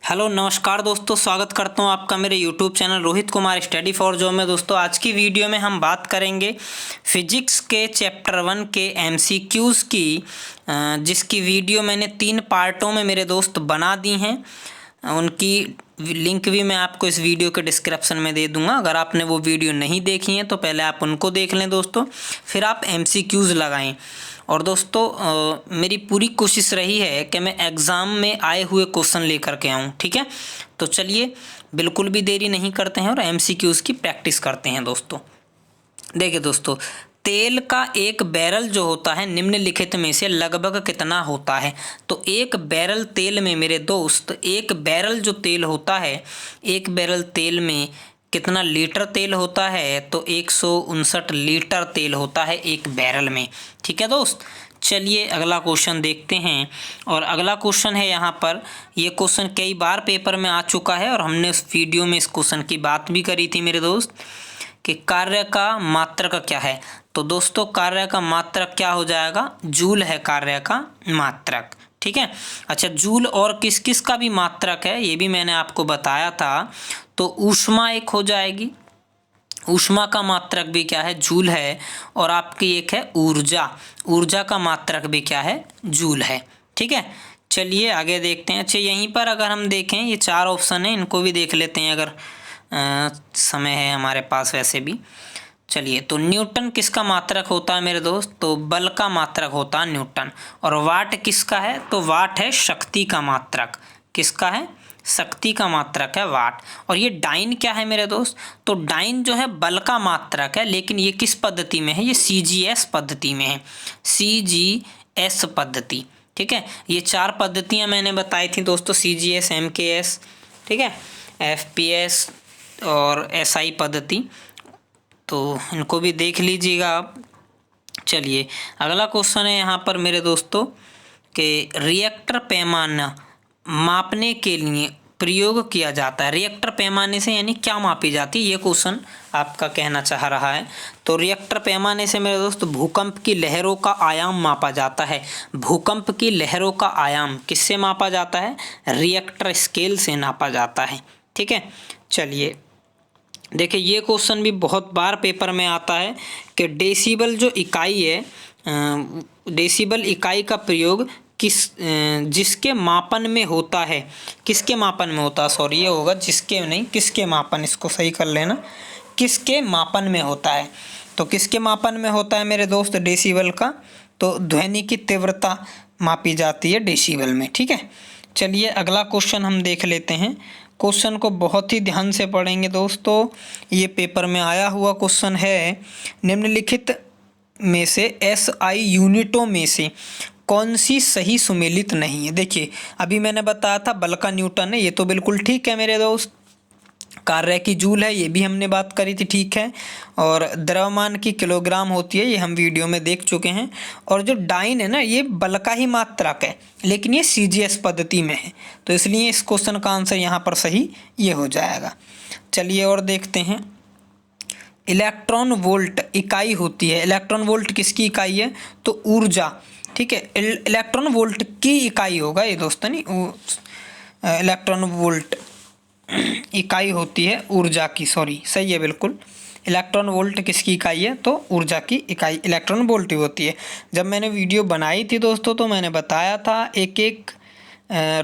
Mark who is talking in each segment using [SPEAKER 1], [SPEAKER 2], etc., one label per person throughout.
[SPEAKER 1] Hello नमस्कार दोस्तों, स्वागत करता हूं आपका मेरे YouTube channel Rohit Kumar study for job में। दोस्तों आज की वीडियो में हम बात करेंगे फिजिक्स के चैप्टर 1 के एमसीक्यूज़ की, जिसकी वीडियो मैंने 3 पार्टों में मेरे दोस्त बना दी हैं। उनकी लिंक भी मैं आपको इस वीडियो के डिस्क्रिप्शन में दे दूंगा। अगर आपने वो वीडियो नहीं देखी है तो पहले आप उनको देख लें दोस्तों, फिर आप एमसीक्यूज़ लगाएं। और दोस्तों मेरी पूरी कोशिश रही है कि मैं एग्ज़ाम में आए हुए क्वेश्चन लेकर के आऊँ, ठीक है। तो चलिए बिल्कुल भी देरी नहीं करते हैं और एमसीक्यूज़ की प्रैक्टिस करते हैं दोस्तों। देखिए दोस्तों, तेल का एक बैरल जो होता है निम्नलिखित में से लगभग कितना होता है। तो एक बैरल तेल में मेरे दोस्त, एक बैरल जो तेल होता है, एक बैरल तेल में कितना लीटर तेल होता है? तो 159 लीटर तेल होता है एक बैरल में, ठीक है दोस्त। चलिए अगला क्वेश्चन देखते हैं। और अगला क्वेश्चन है यहाँ पर, ये क्वेश्चन कई बार पेपर में आ चुका है और हमने उस वीडियो में इस क्वेश्चन की बात भी करी थी मेरे दोस्त, कि कार्य का मात्रक क्या है। तो दोस्तों कार्य का मात्रक क्या हो जाएगा? जूल है कार्य का मात्रक, ठीक है। अच्छा, जूल और किस किस का भी मात्रक है ये भी मैंने आपको बताया था। तो ऊष्मा एक हो जाएगी, ऊष्मा का मात्रक भी क्या है? जूल है। और आपकी एक है ऊर्जा, ऊर्जा का मात्रक भी क्या है? जूल है, ठीक है। चलिए आगे देखते हैं। अच्छा, यहीं पर अगर हम देखें, ये 4 ऑप्शन है, इनको भी देख लेते हैं अगर समय है हमारे पास वैसे भी। चलिए, तो न्यूटन किसका मात्रक होता है मेरे दोस्त? तो बल का मात्रक होता है न्यूटन। और वाट किसका है? तो वाट है शक्ति का मात्रक। किसका है? शक्ति का मात्रक है वाट। और ये डाइन क्या है मेरे दोस्त? तो डाइन जो है बल का मात्रक है, लेकिन ये किस पद्धति में है? ये सीजीएस पद्धति में है, सीजीएस पद्धति, ठीक है। ये 4 पद्धतियां मैंने बताई थी दोस्तों, सीजीएस, एमकेएस, ठीक है, एफपीएस और एसआई पद्धति। तो इनको भी देख लीजिएगा आप। चलिए अगला क्वेश्चन है यहाँ पर मेरे दोस्तों, कि रिएक्टर पैमाना मापने के लिए प्रयोग किया जाता है। रिएक्टर पैमाने से यानी क्या मापी जाती है, ये क्वेश्चन आपका कहना चाह रहा है। तो रिएक्टर पैमाने से मेरे दोस्त भूकंप की लहरों का आयाम मापा जाता है। भूकंप की लहरों का आयाम किससे मापा जाता है? रिएक्टर स्केल से नापा जाता है, ठीक है। चलिए देखिए, ये क्वेश्चन भी बहुत बार पेपर में आता है कि डेसिबल जो इकाई है, डेसिबल इकाई का प्रयोग जिसके मापन में होता है, किसके मापन में होता है? सॉरी, ये होगा जिसके नहीं, किसके मापन, इसको सही कर लेना, किसके मापन में होता है। तो किसके मापन में होता है मेरे दोस्त डेसिबल का? तो ध्वनि की तीव्रता मापी जाती है डेसिबल में, ठीक है। चलिए अगला क्वेश्चन हम देख लेते हैं। क्वेश्चन को बहुत ही ध्यान से पढ़ेंगे दोस्तों, ये पेपर में आया हुआ क्वेश्चन है। निम्नलिखित में से एसआई यूनिटों में से कौन सी सही सुमेलित नहीं है? देखिए अभी मैंने बताया था बल का न्यूटन है, ये तो बिल्कुल ठीक है मेरे दोस्त। कार्य की जूल है, ये भी हमने बात करी थी, ठीक है। और द्रव्यमान की किलोग्राम होती है, ये हम वीडियो में देख चुके हैं। और जो डाइन है ना, ये बल का ही मात्रक है, लेकिन ये सीजीएस पद्धति में है, तो इसलिए इस क्वेश्चन का आंसर यहाँ पर सही ये हो जाएगा। चलिए और देखते हैं। इलेक्ट्रॉन वोल्ट इकाई होती है। इलेक्ट्रॉन वोल्ट किसकी इकाई है? तो ऊर्जा, ठीक है। इलेक्ट्रॉन वोल्ट की इकाई होगा ये दोस्तों, नहीं, इलेक्ट्रॉन वोल्ट इकाई होती है ऊर्जा की, सॉरी सही है बिल्कुल। इलेक्ट्रॉन वोल्ट किसकी इकाई है? तो ऊर्जा की इकाई इलेक्ट्रॉन वोल्ट ही होती है। जब मैंने वीडियो बनाई थी दोस्तों, तो मैंने बताया था एक एक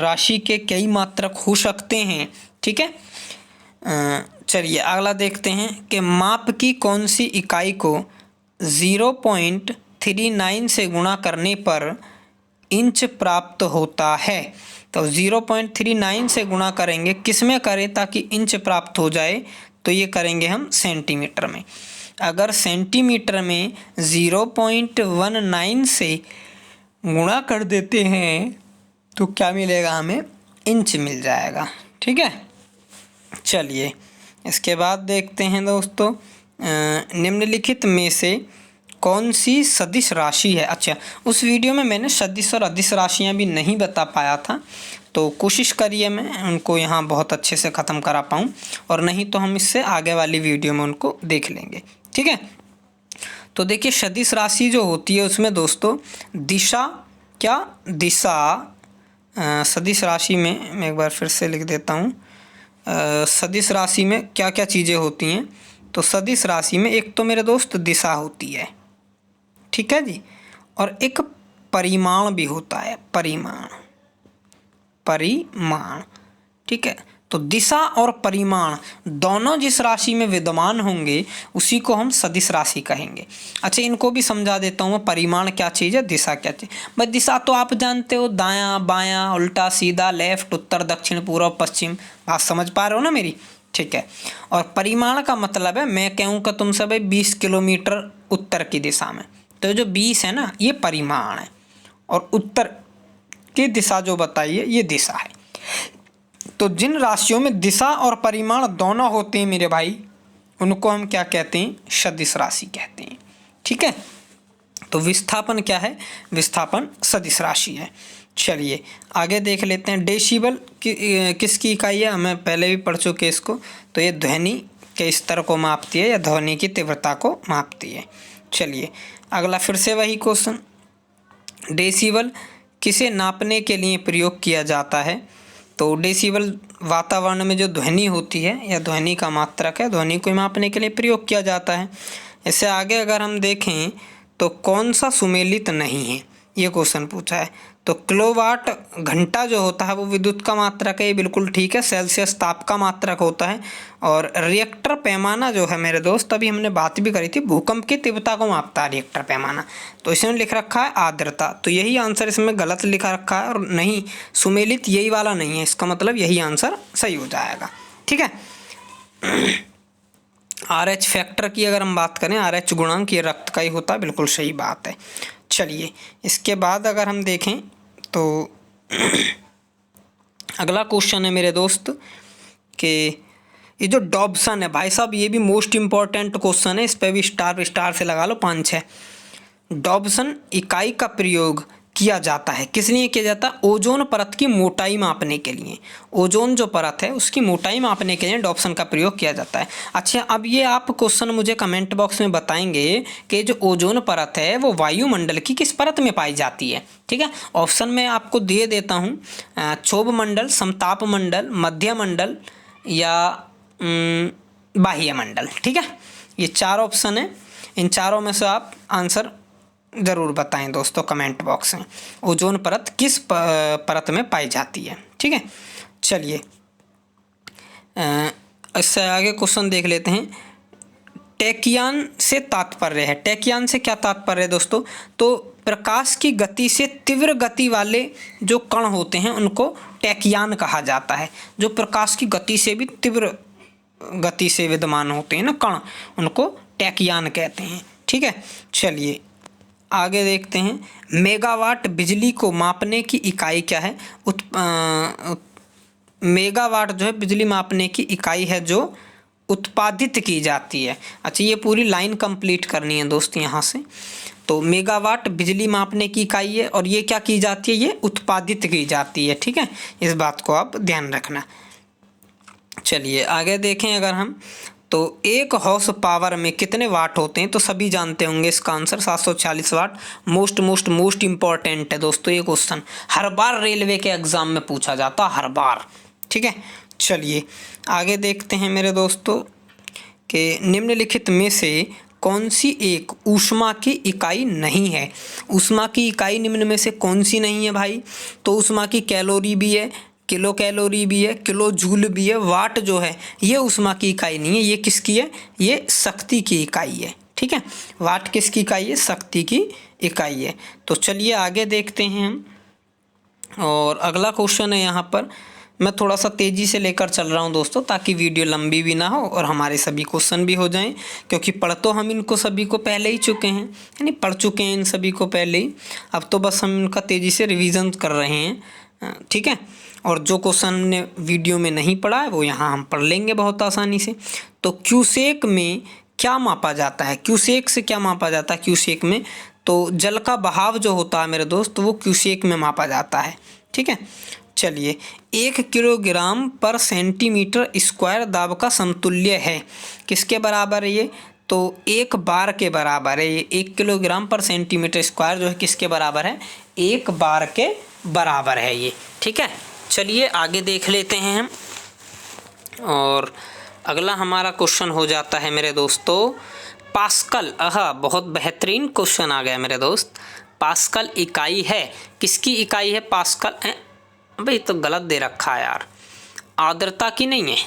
[SPEAKER 1] राशि के कई मात्रक हो सकते हैं, ठीक है। चलिए अगला देखते हैं कि माप की कौन सी इकाई को 0.39 से गुणा करने पर इंच प्राप्त होता है। तो 0.39 से गुणा करेंगे, किस में करें ताकि इंच प्राप्त हो जाए? तो ये करेंगे हम सेंटीमीटर में। अगर सेंटीमीटर में 0.19 से गुणा कर देते हैं तो क्या मिलेगा हमें? इंच मिल जाएगा, ठीक है। चलिए इसके बाद देखते हैं दोस्तों, निम्नलिखित में से कौन सी सदिश राशि है? अच्छा, उस वीडियो में मैंने सदिश और अदिश राशियां भी नहीं बता पाया था, तो कोशिश करिए मैं उनको यहाँ बहुत अच्छे से ख़त्म करा पाऊँ, और नहीं तो हम इससे आगे वाली वीडियो में उनको देख लेंगे, ठीक है। तो देखिए सदिश राशि जो होती है उसमें दोस्तों दिशा, क्या दिशा सदिश राशि में मैं एक बार फिर से लिख देता हूँ। सदिश राशि में क्या क्या चीज़ें होती हैं। तो सदिश राशि में एक तो मेरे दोस्त दिशा होती है, ठीक है जी, और एक परिमाण भी होता है, परिमाण, ठीक है। तो दिशा और परिमाण दोनों जिस राशि में विद्यमान होंगे उसी को हम सदिश राशि कहेंगे। अच्छा, इनको भी समझा देता हूँ मैं, परिमाण क्या चीज़ है, दिशा क्या चीज़। भाई दिशा तो आप जानते हो, दायां बायां, उल्टा सीधा, लेफ्ट उत्तर दक्षिण पूर्व पश्चिम। बात समझ पा रहे हो ना मेरी, ठीक है। और परिमाण का मतलब है, मैं कहूँगा तुमसे भाई 20 किलोमीटर उत्तर की दिशा में, तो जो 20 है ना ये परिमाण है, और उत्तर की दिशा जो बताई है ये दिशा है। तो जिन राशियों में दिशा और परिमाण दोनों होते हैं मेरे भाई, उनको हम क्या कहते हैं, सदिश राशि कहते हैं, ठीक है। तो विस्थापन क्या है, विस्थापन सदिश राशि है। चलिए आगे देख लेते हैं। डेसिबल किसकी इकाई है, हमें पहले भी पढ़ चुके इसको। तो ये ध्वनि के स्तर को मापती है या ध्वनि की तीव्रता को मापती है। चलिए अगला फिर से वही क्वेश्चन, डेसिबल किसे नापने के लिए प्रयोग किया जाता है। तो डेसिबल वातावरण में जो ध्वनि होती है या ध्वनि का मात्रक है, ध्वनि को मापने के लिए प्रयोग किया जाता है। इससे आगे अगर हम देखें तो कौन सा सुमेलित नहीं है, ये क्वेश्चन पूछा है। तो किलोवाट घंटा जो होता है वो विद्युत का मात्रक है, ये बिल्कुल ठीक है। सेल्सियस ताप का मात्रक होता है। और रिएक्टर पैमाना जो है मेरे दोस्त, अभी हमने बात भी करी थी, भूकंप की तीव्रता को मापता है रिएक्टर पैमाना। तो इसमें लिख रखा है आर्द्रता, तो यही आंसर इसमें गलत लिखा रखा है, और नहीं सुमेलित यही वाला नहीं है, इसका मतलब यही आंसर सही हो जाएगा, ठीक है। RH फैक्टर की अगर हम बात करें, RH गुणांक, ये रक्त का ही होता है, बिल्कुल सही बात है। चलिए इसके बाद अगर हम देखें तो अगला क्वेश्चन है मेरे दोस्त कि ये जो डॉब्सन है भाई साहब, ये भी मोस्ट इम्पॉर्टेंट क्वेश्चन है, इस पर भी स्टार से लगा लो 5-6। डॉब्सन इकाई का प्रयोग किया जाता है, किस लिए किया जाता है, ओजोन परत की मोटाई मापने के लिए। ओजोन जो परत है उसकी मोटाई मापने के लिए डॉब्सन का प्रयोग किया जाता है। अच्छा, अब ये आप क्वेश्चन मुझे कमेंट बॉक्स में बताएंगे कि जो ओजोन परत है वो वायुमंडल की किस परत में पाई जाती है, ठीक है। ऑप्शन में आपको दे देता हूँ, क्षोभ मंडल, समताप मंडल, मध्य मंडल या बाह्य मंडल, ठीक है। ये 4 ऑप्शन है, इन चारों में से आप आंसर ज़रूर बताएं दोस्तों कमेंट बॉक्स में, ओजोन परत किस परत में पाई जाती है, ठीक है। चलिए इससे आगे क्वेश्चन देख लेते हैं। टैकियान से तात्पर्य है, टैकियान से क्या तात्पर्य है दोस्तों, तो प्रकाश की गति से तीव्र गति वाले जो कण होते हैं उनको टैकियान कहा जाता है। जो प्रकाश की गति से भी तीव्र गति से विद्यमान होते हैं ना कण, उनको टैकियान कहते हैं, ठीक है। चलिए आगे देखते हैं। मेगावाट बिजली को मापने की इकाई क्या है, मेगावाट जो है बिजली मापने की इकाई है जो उत्पादित की जाती है। अच्छा, ये पूरी लाइन कंप्लीट करनी है दोस्त यहाँ से। तो मेगावाट बिजली मापने की इकाई है, और ये क्या की जाती है, ये उत्पादित की जाती है, ठीक है। इस बात को आप ध्यान रखना। चलिए आगे देखें अगर हम, तो 1 हॉर्स पावर में कितने वाट होते हैं, तो सभी जानते होंगे इसका आंसर 746 वाट। मोस्ट इम्पॉर्टेंट है दोस्तों ये क्वेश्चन, हर बार रेलवे के एग्जाम में पूछा जाता है, हर बार, ठीक है। चलिए आगे देखते हैं मेरे दोस्तों कि निम्नलिखित में से कौन सी एक ऊष्मा की इकाई नहीं है। ऊष्मा की इकाई निम्न में से कौन सी नहीं है भाई, तो ऊष्मा की कैलोरी भी है, किलो कैलोरी भी है, किलो जूल भी है, वाट जो है ये ऊष्मा की इकाई नहीं है, ये किसकी है, ये शक्ति की इकाई है, ठीक है। वाट किसकी इकाई है, शक्ति की इकाई है। तो चलिए आगे देखते हैं हम, और अगला क्वेश्चन है यहाँ पर, मैं थोड़ा सा तेज़ी से लेकर चल रहा हूँ दोस्तों ताकि वीडियो लंबी भी ना हो और हमारे सभी क्वेश्चन भी हो जाएं, क्योंकि पढ़ तो हम इनको सभी को पहले ही चुके हैं, यानी पढ़ चुके हैं इन सभी को पहले ही, अब तो बस हम इनका तेज़ी से रिवीजन कर रहे हैं, ठीक है। और जो क्वेश्चन हमने वीडियो में नहीं पढ़ा है वो यहाँ हम पढ़ लेंगे बहुत आसानी से। तो क्यूसेक में क्या मापा जाता है, क्यूसेक से क्या मापा जाता है, क्यूसेक में तो जल का बहाव जो होता है मेरे दोस्त वो क्यूसेक में मापा जाता है, ठीक है। चलिए 1 किलोग्राम पर सेंटीमीटर स्क्वायर दाब का समतुल्य है, किसके बराबर है ये, तो 1 बार के बराबर है ये। 1 किलोग्राम पर सेंटीमीटर स्क्वायर जो है किसके बराबर है, 1 बार के बराबर है ये। ठीक है, चलिए आगे देख लेते हैं हम। और अगला हमारा क्वेश्चन हो जाता है मेरे दोस्तों पास्कल। बहुत बेहतरीन क्वेश्चन आ गया मेरे दोस्त। पास्कल इकाई है, किसकी इकाई है पास्कल? भाई तो गलत दे रखा है यार, आर्द्रता की नहीं है,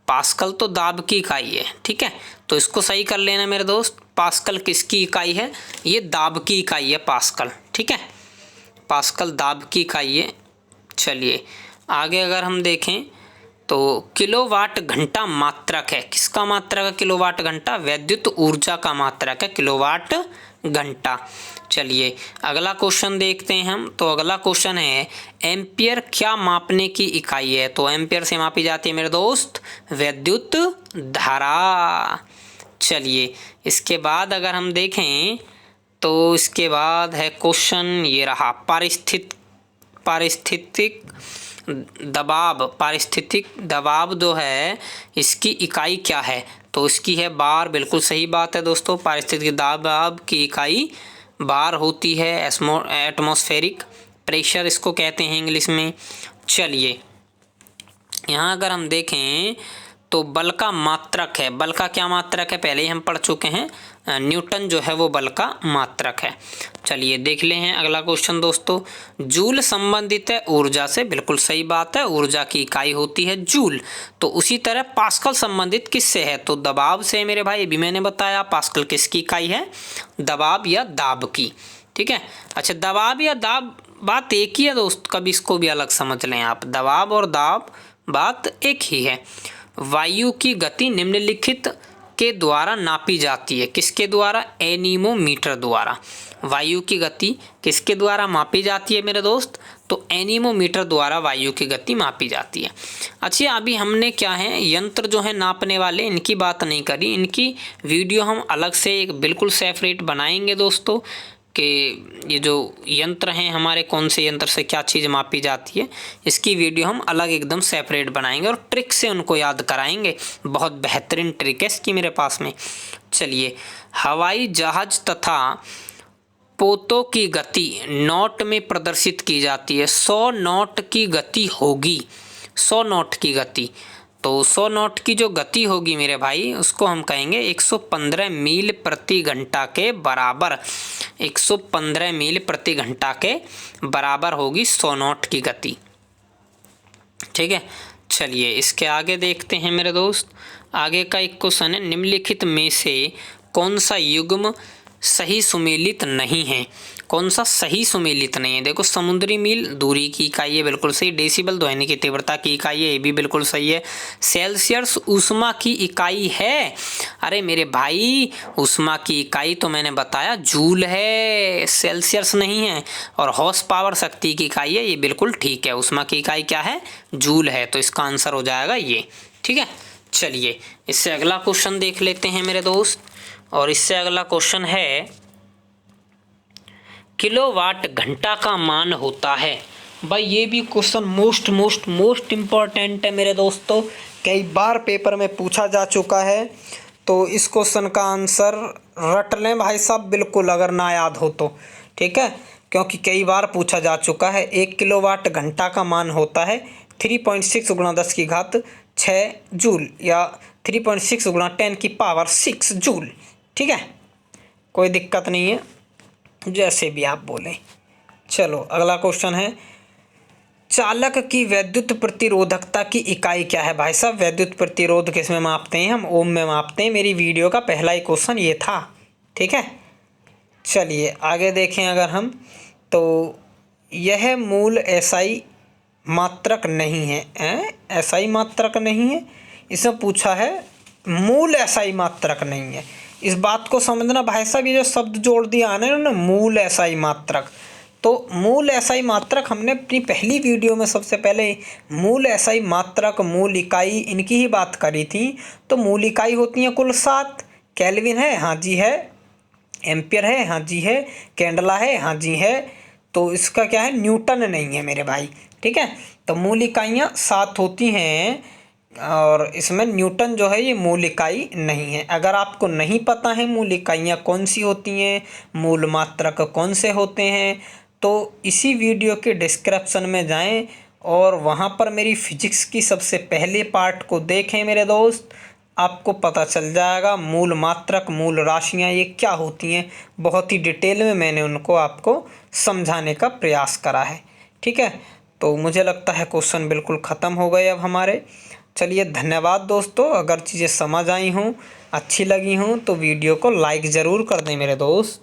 [SPEAKER 1] पास्कल तो दाब की इकाई है। ठीक है, तो इसको सही कर लेना मेरे दोस्त। पास्कल किसकी इकाई है? ये दाब की इकाई है पास्कल। ठीक है, पास्कल दाब की इकाई है। चलिए आगे अगर हम देखें तो किलोवाट घंटा मात्रक है, किसका मात्रक है किलोवाट घंटा? वैद्युत ऊर्जा का मात्रक है किलोवाट घंटा। चलिए अगला क्वेश्चन देखते हैं हम। तो अगला क्वेश्चन है एम्पियर क्या मापने की इकाई है? तो एम्पियर से मापी जाती है मेरे दोस्त वैद्युत धारा। चलिए इसके बाद अगर हम देखें तो इसके बाद है क्वेश्चन ये रहा पारिस्थितिक दबाव जो है इसकी इकाई क्या है? तो इसकी है बार। बिल्कुल सही बात है दोस्तों, पारिस्थितिक दबाव की इकाई बार होती है। एटमॉस्फेरिक प्रेशर इसको कहते हैं इंग्लिश में। चलिए यहाँ अगर हम देखें तो बल का मात्रक है, बल का क्या मात्रक है पहले ही हम पढ़ चुके हैं, न्यूटन जो है वो बल का मात्रक है। चलिए देख ले हैं अगला क्वेश्चन दोस्तों। जूल संबंधित है ऊर्जा से, बिल्कुल सही बात है, ऊर्जा की इकाई होती है जूल। तो उसी तरह पास्कल संबंधित किससे है? तो दबाव से मेरे भाई, अभी मैंने बताया पास्कल किसकी इकाई है? दबाव या दाब की। ठीक है, अच्छा दबाव या दाब बात एक ही है दोस्त, कभी इसको भी अलग समझ लें आप। दबाव और दाब बात एक ही है। वायु की गति निम्नलिखित के द्वारा नापी जाती है, किसके द्वारा? एनीमोमीटर द्वारा। वायु की गति किसके द्वारा मापी जाती है मेरे दोस्त? तो एनीमोमीटर द्वारा वायु की गति मापी जाती है। अच्छा अभी हमने क्या है यंत्र जो है नापने वाले इनकी बात नहीं करी, इनकी वीडियो हम अलग से एक बिल्कुल सेपरेट बनाएंगे दोस्तों कि ये जो यंत्र हैं हमारे कौन से यंत्र से क्या चीज़ मापी जाती है, इसकी वीडियो हम अलग एकदम सेपरेट बनाएंगे और ट्रिक से उनको याद कराएंगे। बहुत बेहतरीन ट्रिक है इसकी मेरे पास में। चलिए हवाई जहाज तथा पोतों की गति नॉट में प्रदर्शित की जाती है। 100 नॉट की गति होगी, 100 नॉट की गति। तो 100 नॉट की जो गति होगी मेरे भाई उसको हम कहेंगे 115 मील प्रति घंटा के बराबर। 115 मील प्रति घंटा के बराबर होगी 100 नॉट की गति। ठीक है, चलिए इसके आगे देखते हैं मेरे दोस्त। आगे का एक क्वेश्चन है निम्नलिखित में से कौन सा युग्म सही सुमेलित नहीं है? कौन सा सही सुमेलित नहीं है? देखो समुद्री मील दूरी की इकाई है, बिल्कुल सही। डेसिबल ध्वनि की तीव्रता की इकाई है, ये भी बिल्कुल सही है। सेल्सियस ऊष्मा की इकाई है। अरे मेरे भाई ऊष्मा की इकाई तो मैंने बताया जूल है, सेल्सियस नहीं है। और हॉर्स पावर शक्ति की इकाई है, ये बिल्कुल ठीक है। ऊष्मा की इकाई क्या है? जूल है। तो इसका आंसर हो जाएगा ये। ठीक है, चलिए इससे अगला क्वेश्चन देख लेते हैं मेरे दोस्त। और इससे अगला क्वेश्चन है किलोवाट घंटा का मान होता है। भाई ये भी क्वेश्चन मोस्ट इम्पॉर्टेंट है मेरे दोस्तों, कई बार पेपर में पूछा जा चुका है। तो इस क्वेश्चन का आंसर रट लें भाई साहब बिल्कुल, अगर ना याद हो तो। ठीक है, क्योंकि कई बार पूछा जा चुका है। 1 किलोवाट घंटा का मान होता है 3.6 गुणा 10 की घात 6 जूल या 3.6 गुणा 10 की पावर 6 जूल। ठीक है, कोई दिक्कत नहीं है, जैसे भी आप बोलें। चलो अगला क्वेश्चन है चालक की वैद्युत प्रतिरोधकता की इकाई क्या है? भाई साहब वैद्युत प्रतिरोध किस में मापते हैं? हम ओम में मापते हैं। मेरी वीडियो का पहला ही क्वेश्चन ये था। ठीक है, चलिए आगे देखें अगर हम तो यह मूल एसआई मात्रक नहीं है। एसआई मात्रक नहीं है, इसमें पूछा है मूल एसआई मात्रक नहीं है। इस बात को समझना भाई साहब, ये जो शब्द जोड़ दिया है ना इन्होंने मूल एसआई मात्रक, तो मूल एसआई मात्रक हमने अपनी पहली वीडियो में सबसे पहले मूल एसआई मात्रक मूल इकाई इनकी ही बात करी थी। तो मूल इकाई होती हैं कुल 7। केल्विन है, हाँ जी है। एम्पियर है, हाँ जी है। कैंडला है, हाँ जी है। तो इसका क्या है? न्यूटन नहीं है मेरे भाई। ठीक है, तो मूल इकाइयाँ 7 होती हैं और इसमें न्यूटन जो है ये मूल इकाई नहीं है। अगर आपको नहीं पता है मूल इकाइयाँ कौन सी होती हैं, मूल मात्रक कौन से होते हैं, तो इसी वीडियो के डिस्क्रिप्शन में जाएं और वहाँ पर मेरी फिजिक्स की सबसे पहले पार्ट को देखें मेरे दोस्त। आपको पता चल जाएगा मूल मात्रक, मूल राशियाँ ये क्या होती हैं। बहुत ही डिटेल में मैंने उनको आपको समझाने का प्रयास करा है। ठीक है, तो मुझे लगता है क्वेश्चन बिल्कुल ख़त्म हो गए अब हमारे। चलिए धन्यवाद दोस्तों। अगर चीज़ें समझ आई हों, अच्छी लगी हों तो वीडियो को लाइक ज़रूर कर दें मेरे दोस्त।